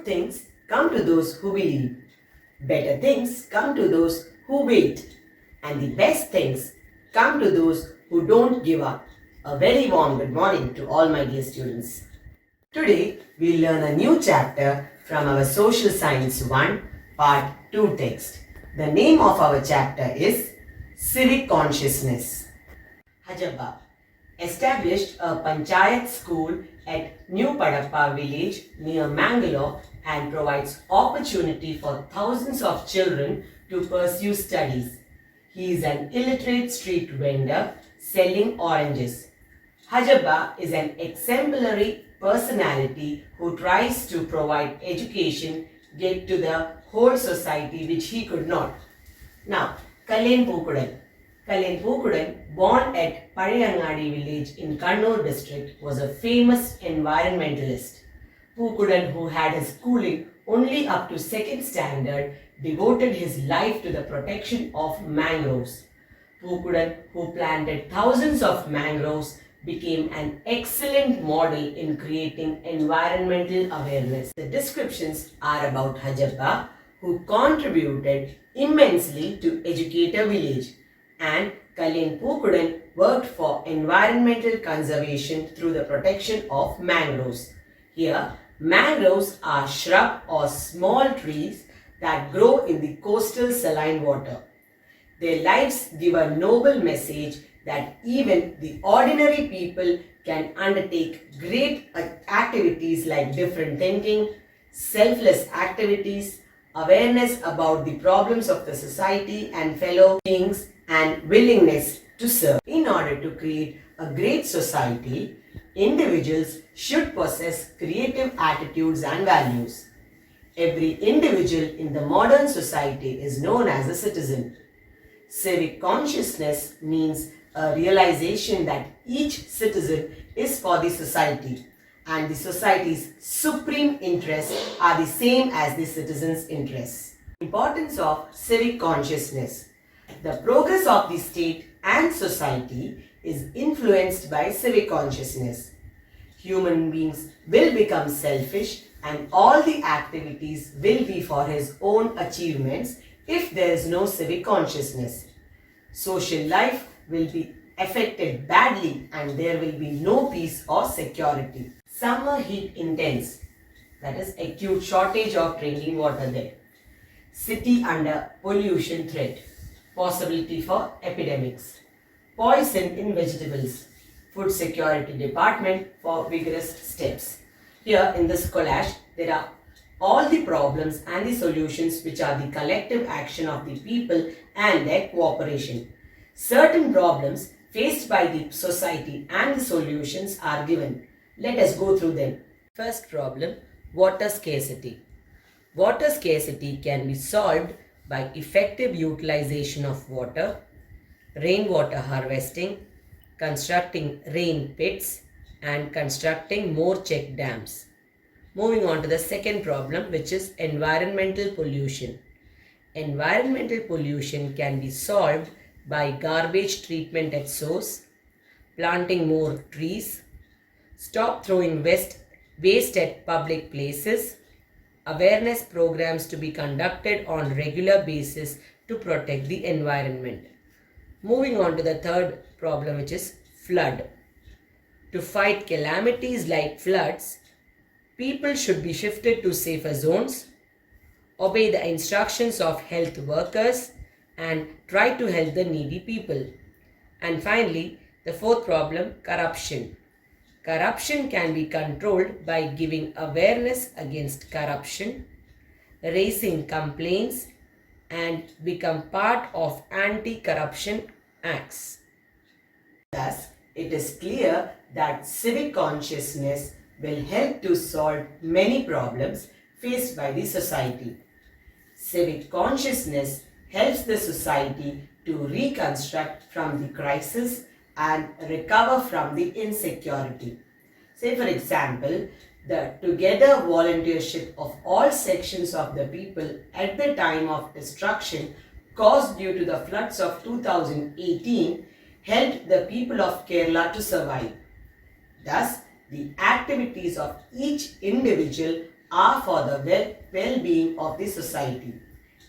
things come to those who believe. Better things come to those who wait. And the best things come to those who don't give up. A very warm good morning to all my dear students. Today we learn a new chapter from our Social Science 1 Part 2 text. The name of our chapter is Civic Consciousness. Hajabba established a panchayat school at New Padappa village near Mangalore and provides opportunity for thousands of children to pursue studies. He is an illiterate street vendor selling oranges. Hajabba is an exemplary personality who tries to provide education get to the whole society which he could not. Now, Kallen Pookudan, born at Pariyangadi village in Kannur district, was a famous environmentalist. Pookudan, who had his schooling only up to second standard, devoted his life to the protection of mangroves. Pookudan, who planted thousands of mangroves, became an excellent model in creating environmental awareness. The descriptions are about Hajabba, who contributed immensely to educate a village, and Kallen Pookudan worked for environmental conservation through the protection of mangroves. Here, mangroves are shrub or small trees that grow in the coastal saline water. Their lives give a noble message that even the ordinary people can undertake great activities like different thinking, selfless activities, awareness about the problems of the society and fellow beings, and willingness to serve. In order to create a great society, individuals should possess creative attitudes and values. Every individual in the modern society is known as a citizen. Civic consciousness means a realization that each citizen is for the society and the society's supreme interests are the same as the citizens' interests. Importance of civic consciousness. The progress of the state and society is influenced by civic consciousness. Human beings will become selfish and all the activities will be for his own achievements if there is no civic consciousness. Social life will be affected badly and there will be no peace or security. Summer heat intense, that is acute shortage of drinking water there. City under pollution threat, possibility for epidemics. Poison in vegetables, food security department for vigorous steps. Here in this collage, there are all the problems and the solutions which are the collective action of the people and their cooperation. Certain problems faced by the society and the solutions are given. Let us go through them. First problem, water scarcity. Water scarcity can be solved by effective utilization of water, rainwater harvesting, constructing rain pits, and constructing more check dams. Moving on to the second problem, which is environmental pollution. Environmental pollution can be solved by garbage treatment at source, planting more trees, stop throwing waste at public places, awareness programs to be conducted on regular basis to protect the environment. Moving on to the third problem, which is flood. To fight calamities like floods, people should be shifted to safer zones, obey the instructions of health workers, and try to help the needy people. And finally, the fourth problem, corruption. Corruption can be controlled by giving awareness against corruption, raising complaints, and become part of anti-corruption acts. Thus, it is clear that civic consciousness will help to solve many problems faced by the society. Civic consciousness helps the society to reconstruct from the crisis and recover from the insecurity. Say for example, the together volunteership of all sections of the people at the time of destruction caused due to the floods of 2018 helped the people of Kerala to survive. Thus, the activities of each individual are for the well-being of the society,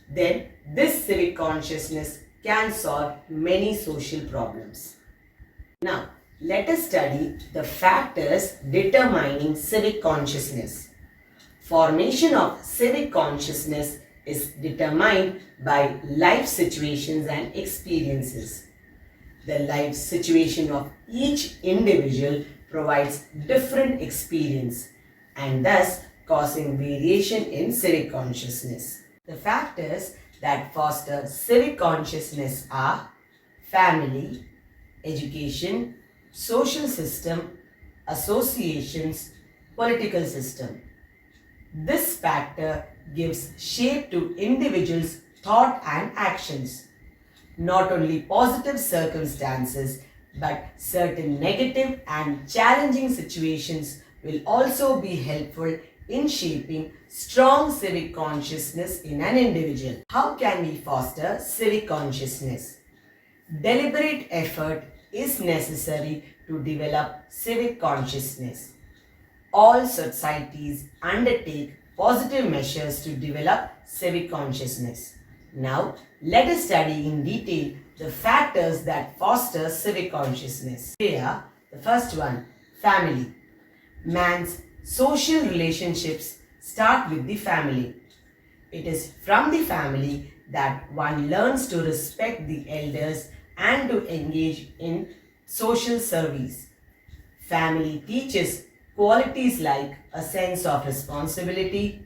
then this civic consciousness can solve many social problems. Now, let us study the factors determining civic consciousness. Formation of civic consciousness is determined by life situations and experiences. The life situation of each individual provides different experience and thus causing variation in civic consciousness. The factors that foster civic consciousness are family, education, social system, associations, political system. This factor gives shape to individuals' thought and actions. Not only positive circumstances, but certain negative and challenging situations will also be helpful in shaping strong civic consciousness in an individual. How can we foster civic consciousness? Deliberate effort is necessary to develop civic consciousness. All societies undertake positive measures to develop civic consciousness. Now, let us study in detail the factors that foster civic consciousness. Here, the first one, family. Man's social relationships start with the family. It is from the family that one learns to respect the elders and to engage in social service. Family teaches qualities like a sense of responsibility,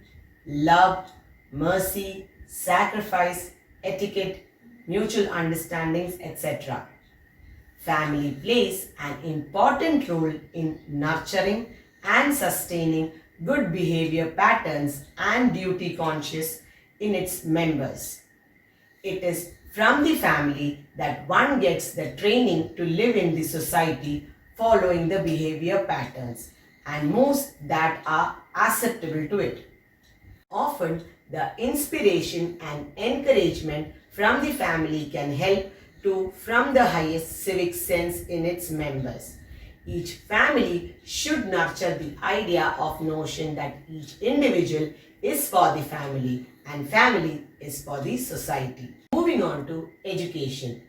love, mercy, sacrifice, etiquette, mutual understandings, etc. Family plays an important role in nurturing and sustaining good behavior patterns and duty conscious in its members. It is from the family that one gets the training to live in the society following the behavior patterns and moves that are acceptable to it. Often, the inspiration and encouragement from the family can help to from the highest civic sense in its members. Each family should nurture the idea of notion that each individual is for the family and family is for the society. Moving on to education.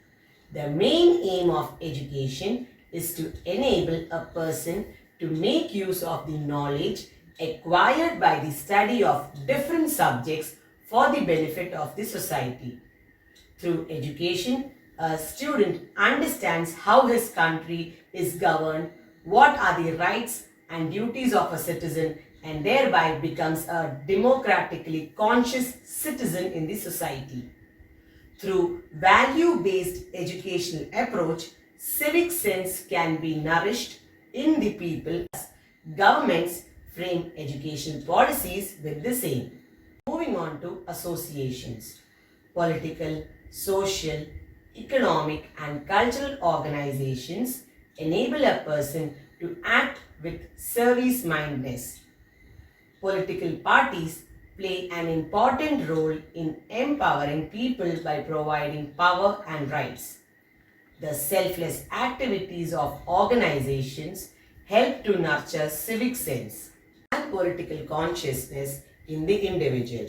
The main aim of education is to enable a person to make use of the knowledge acquired by the study of different subjects for the benefit of the society. Through education, a student understands how his country is governed, what are the rights and duties of a citizen, and thereby becomes a democratically conscious citizen in the society. Through value-based educational approach, civic sense can be nourished in the people. Governments frame education policies with the same. Moving on to associations. Political, social, economic and cultural organizations enable a person to act with service-mindedness. Political parties play an important role in empowering people by providing power and rights. The selfless activities of organizations help to nurture civic sense and political consciousness in the individual.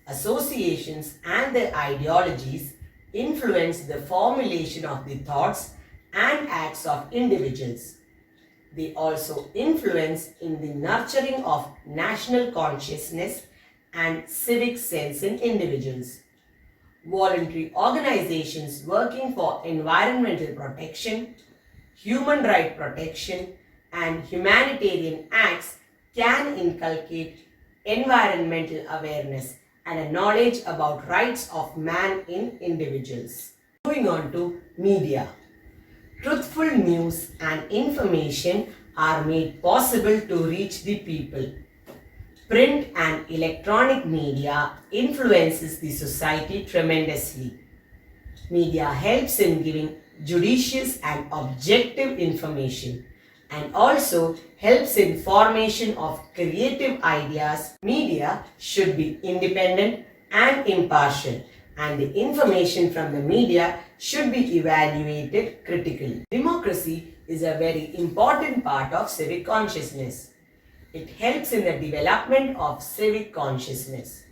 Associations and their ideologies influence the formulation of the thoughts and acts of individuals. They also influence in the nurturing of national consciousness and civic sense in individuals. Voluntary organizations working for environmental protection, human right protection, and humanitarian acts can inculcate environmental awareness and a knowledge about rights of man in individuals. Moving on to media. Truthful news and information are made possible to reach the people. Print and electronic media influences the society tremendously. Media helps in giving judicious and objective information and also helps in formation of creative ideas. Media should be independent and impartial, and the information from the media should be evaluated critically. Democracy is a very important part of civic consciousness. It helps in the development of civic consciousness.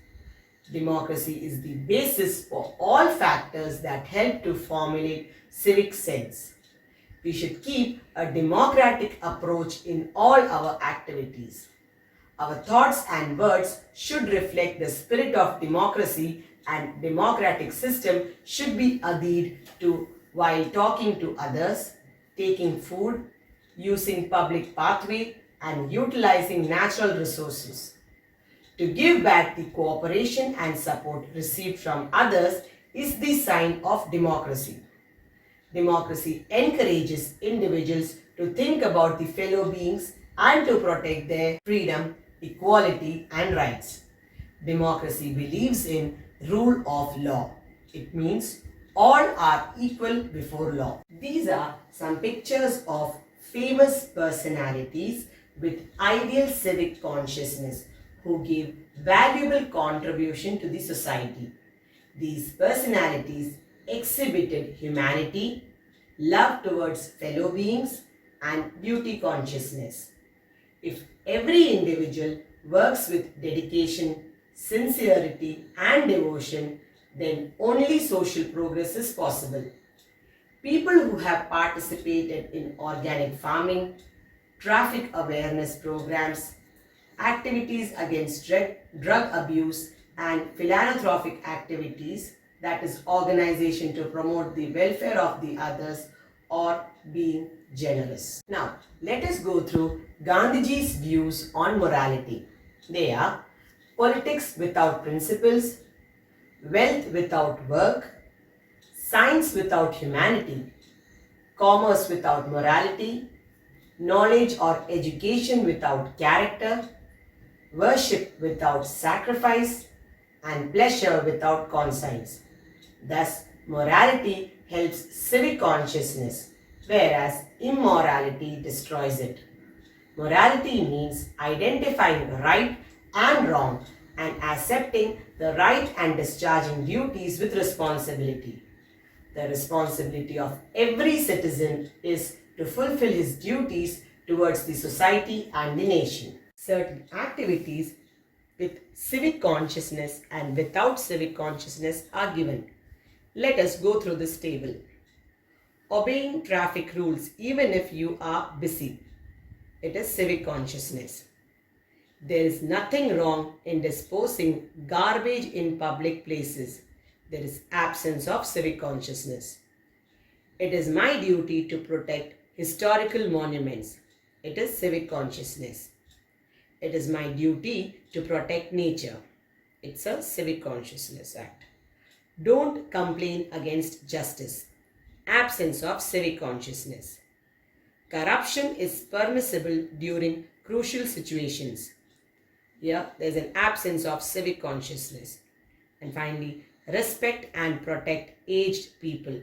Democracy is the basis for all factors that help to formulate civic sense. We should keep a democratic approach in all our activities. Our thoughts and words should reflect the spirit of democracy, and democratic system should be adhered to while talking to others, taking food, using public pathway, and utilizing natural resources. To give back the cooperation and support received from others is the sign of democracy. Democracy encourages individuals to think about the fellow beings and to protect their freedom, equality, and rights. Democracy believes in rule of law. It means all are equal before law. These are some pictures of famous personalities with ideal civic consciousness who gave valuable contribution to the society. These personalities exhibited humanity, love towards fellow beings, and beauty consciousness. If every individual works with dedication, sincerity, and devotion, then only social progress is possible. People who have participated in organic farming, traffic awareness programs, activities against drug abuse, and philanthropic activities, that is organization to promote the welfare of the others, or being generous. Now, let us go through Gandhiji's views on morality. They are politics without principles, wealth without work, science without humanity, commerce without morality, knowledge or education without character, worship without sacrifice, and pleasure without conscience. Thus, morality helps civic consciousness, whereas immorality destroys it. Morality means identifying right and wrong and accepting the right and discharging duties with responsibility. The responsibility of every citizen is to fulfill his duties towards the society and the nation. Certain activities with civic consciousness and without civic consciousness are given. Let us go through this table. Obeying traffic rules even if you are busy. It is civic consciousness. There is nothing wrong in disposing garbage in public places. There is absence of civic consciousness. It is my duty to protect historical monuments. It is civic consciousness. It is my duty to protect nature. It's a civic consciousness act. Don't complain against justice. Absence of civic consciousness. Corruption is permissible during crucial situations. Here, there is an absence of civic consciousness. And finally, respect and protect aged people.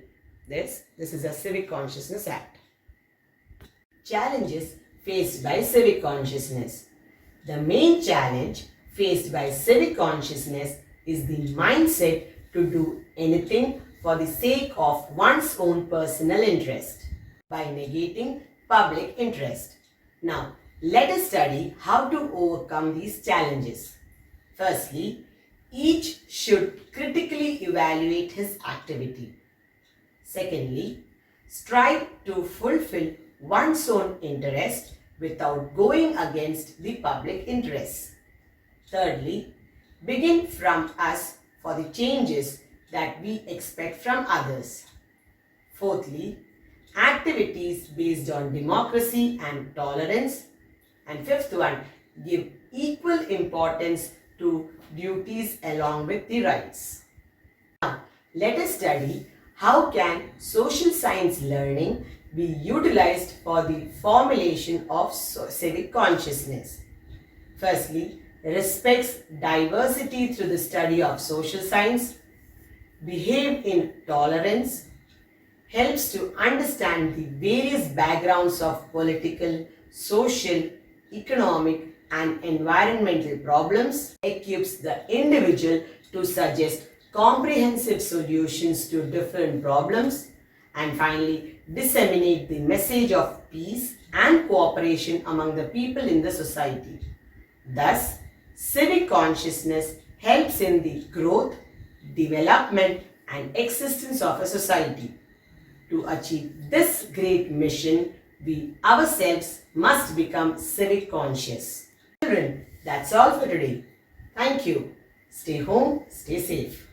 This is a civic consciousness act. Challenges faced by civic consciousness. The main challenge faced by civic consciousness is the mindset to do anything for the sake of one's own personal interest by negating public interest. Now, let us study how to overcome these challenges. Firstly, each should critically evaluate his activity. Secondly, strive to fulfill one's own interest without going against the public interests. Thirdly, begin from us for the changes that we expect from others. Fourthly, activities based on democracy and tolerance. And fifth one, give equal importance to duties along with the rights. Now, let us study how can social science learning be utilized for the formulation of civic consciousness. Firstly, respects diversity through the study of social science, behave in tolerance, helps to understand the various backgrounds of political, social, economic, and environmental problems, equips the individual to suggest comprehensive solutions to different problems, and finally disseminate the message of peace and cooperation among the people in the society. Thus, civic consciousness helps in the growth, development, and existence of a society. To achieve this great mission, we ourselves must become civic conscious. Children, that's all for today. Thank you. Stay home, stay safe.